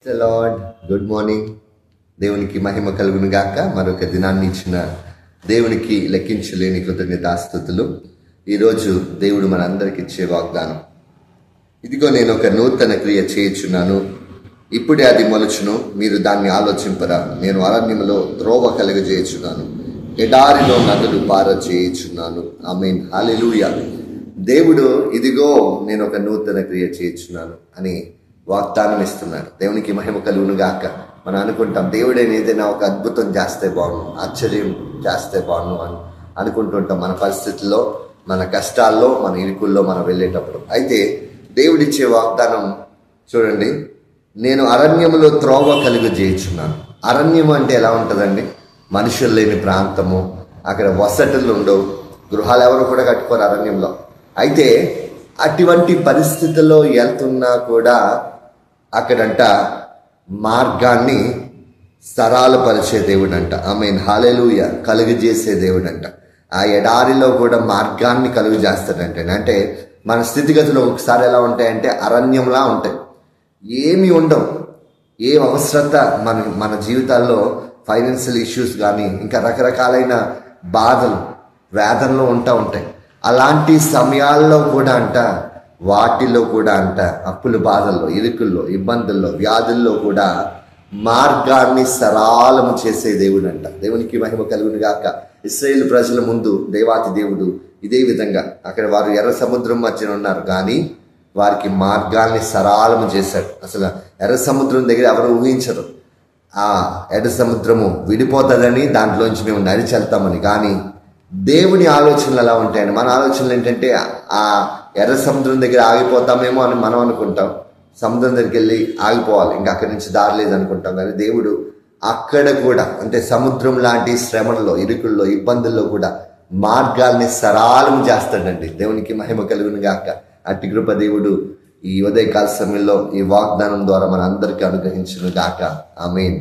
Lord good morning. దేవునికి మహిమ కలుగును గాక. మరొక దినాన్ని ఇచ్చిన దేవునికి లెక్కించలేని కృతజ్ఞతాస్తుతులు. ఈరోజు దేవుడు మనందరికి ఇచ్చే వాగ్దానం, ఇదిగో నేను ఒక నూతన క్రియ చేయుచున్నాను, ఇప్పుడే అది మొలుచును, మీరు దాన్ని ఆలోచింపరా. నేను అరణ్యములో త్రోవ కలుగజేయుచున్నాను, ఎడారిలో నదులు పారచేయుచున్నాను. ఆమేన్, హల్లెలూయా. దేవుడు ఇదిగో నేను ఒక నూతన క్రియ చేయుచున్నాను అని వాగ్దానం ఇస్తున్నాడు. దేవునికి మహిమ కలుగును గాక. మనం అనుకుంటాం దేవుడైనా ఏదైనా ఒక అద్భుతం చేస్తే బాగుండు, ఆశ్చర్యం చేస్తే బాగుండు అని అనుకుంటుంటాం మన పరిస్థితుల్లో, మన కష్టాల్లో, మన ఇరుకుల్లో మనం వెళ్ళేటప్పుడు. అయితే దేవుడిచ్చే వాగ్దానం చూడండి, నేను అరణ్యములో త్రోవ కలుగజేయుచున్నాను. అరణ్యం అంటే ఎలా ఉంటుందండి? మనుషులు లేని ప్రాంతము, అక్కడ వసతులు ఉండవు, గృహాలు ఎవరు కూడా కట్టుకోరు అరణ్యంలో. అయితే అటువంటి పరిస్థితుల్లో వెళ్తున్నా కూడా అక్కడంట మార్గాన్ని సరళపరిచే దేవుడంట. ఆమేన్, హల్లెలూయా. కలుగజేసే దేవుడంట. ఆ ఎడారిలో కూడా మార్గాన్ని కలుగు చేస్తాడంట. అంటే మన స్థితిగతులు ఒకసారి ఎలా ఉంటాయంటే అరణ్యంలా ఉంటాయి, ఏమి ఉండవు, ఏ అవసరత మన జీవితాల్లో ఫైనాన్షియల్ ఇష్యూస్ కానీ ఇంకా రకరకాలైన బాధలు వేదనలు ఉంటాయి. అలాంటి సమయాల్లో కూడా వాటిలో కూడా అప్పుల బాధల్లో, ఇరుకుల్లో, ఇబ్బందుల్లో, వ్యాధుల్లో కూడా మార్గాన్ని సరళము చేసే దేవుడు అంట. దేవునికి మహిమ కలుగును గాక. ఇశ్రాయేలు ప్రజల ముందు దేవాతి దేవుడు ఇదే విధంగా అక్కడ వారు ఎర్ర సముద్రం మధ్యన ఉన్నారు, కానీ వారికి మార్గాన్ని సరళము చేశాడు. అసలు ఎర్ర సముద్రం దగ్గర ఎవరు ఊహించరు ఆ ఎర్ర సముద్రము విడిపోతుందని, దాంట్లోంచి మేము నడిచి వెళ్తామని. కానీ దేవుని ఆలోచనలు ఎలా ఉంటాయని, మన ఆలోచనలు ఏంటంటే ఆ ఎర్ర సముద్రం దగ్గర ఆగిపోతామేమో అని మనం అనుకుంటాం. సముద్రం దగ్గరికి వెళ్ళి ఆగిపోవాలి, ఇంకా అక్కడి నుంచి దారి లేదనుకుంటాం. కానీ దేవుడు అక్కడ కూడా అంటే సముద్రం లాంటి శ్రమల్లో, ఇరుకుల్లో, ఇబ్బందుల్లో కూడా మార్గాల్ని సరళం చేస్తాడండి. దేవునికి మహిమ కలుగును గాక. అట్టి కృప దేవుడు ఈ ఉదయకాల సమయంలో ఈ వాగ్దానం ద్వారా మన అందరికీ అనుగ్రహించును గాక. ఆమేన్.